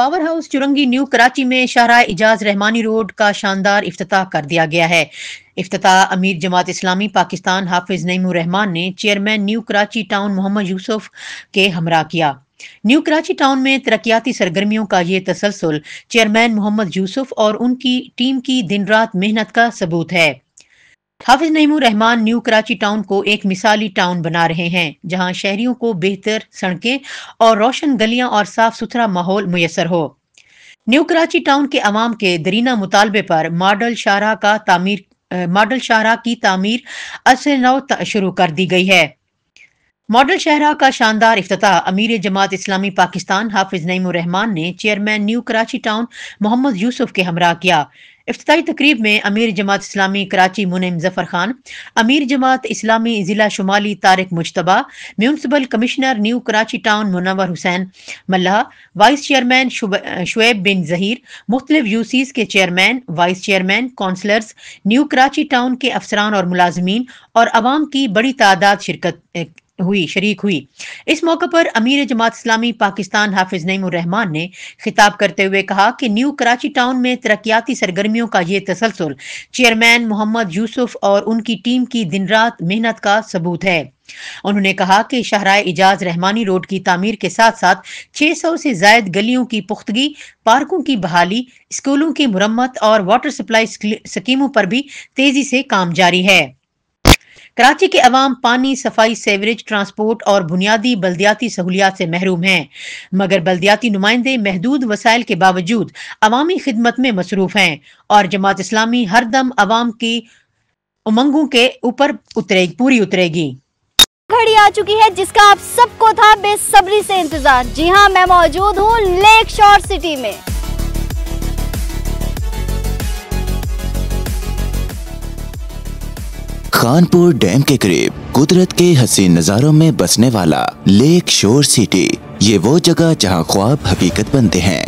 Power house Chowrangi new Karachi में शाहराह Ijaz Rahmani road का शानदार इफ्तिताह कर दिया गया है। इफ्तिताह अमीर जमात इस्लामी पाकिस्तान हाफिज नईमुर रहमान ने चेयरमैन न्यू कराची टाउन मोहम्मद यूसुफ के हमरा किया। न्यू कराची टाउन में तरक्याती सरगर्मियों का ये तसलसल चेयरमैन मोहम्मद यूसुफ और उनकी टीम की दिन रात मेहनत का सबूत है। हाफिज नईमुर रहमान न्यू कराची टाउन को एक मिसाली टाउन बना रहे हैं, जहां शहरियों को बेहतर सड़कें और रोशन गलियां और साफ सुथरा माहौल मुयसर हो। न्यू कराची टाउन के अवाम के दरीना मुतालबे पर मॉडल शाहराह की तामीर आज से नौ शुरू कर दी गई है। मॉडल शाहराह का शानदार इफ्तिताह अमीर जमात इस्लामी पाकिस्तान हाफिज नईमुर रहमान ने चेयरमैन न्यू कराची टाउन मोहम्मद यूसुफ के हमरा किया। इफ्तिताही तकरीब में अमीर जमात इस्लामी कराची मुनीम जफर खान, अमीर जमात इस्लामी जिला शुमाली Tariq Mujtaba, municipal commissioner new Karachi town Munawwar Hussain Mallah, vice chairman Shoaib bin Zaheer, मुख्तलिफ यूसीज के chairman, vice chairman, councillors, new Karachi town के अफसरान और मुलाजमीन और अवाम की बड़ी तादाद शरीक हुई। इस मौके पर अमीर जमात इस्लामी पाकिस्तान हाफिज नईमुर रहमान ने खिताब करते हुए कहा कि न्यू कराची टाउन में तरक्याती सरगर्मियों का ये तसलसल चेयरमैन मोहम्मद यूसुफ और उनकी टीम की दिन रात मेहनत का सबूत है। उन्होंने कहा कि शाहराह इजाज रहमानी रोड की तामीर के साथ साथ 600 से जायद गलियों की पुख्तगी, पार्कों की बहाली, स्कूलों की मुरम्मत और वाटर सप्लाई स्कीमों पर भी तेजी से काम जारी है। कराची के अवाम पानी, सफाई, सेवरेज, ट्रांसपोर्ट और बुनियादी बल्दियाती सहूलियात से महरूम हैं, मगर बल्दियाती नुमाइंदे महदूद वसाइल के बावजूद अवामी खिदमत में मसरूफ हैं और जमात इस्लामी हर दम अवाम की उमंगों के ऊपर पूरी उतरेगी। घड़ी आ चुकी है जिसका आप सबको था बेसब्री से इंतजार। जी हाँ, मैं मौजूद हूँ लेक शोर सिटी में। खानपुर डैम के करीब कुदरत के हसीन नज़ारों में बसने वाला लेक शोर सिटी, ये वो जगह जहां ख्वाब हकीकत बनते हैं।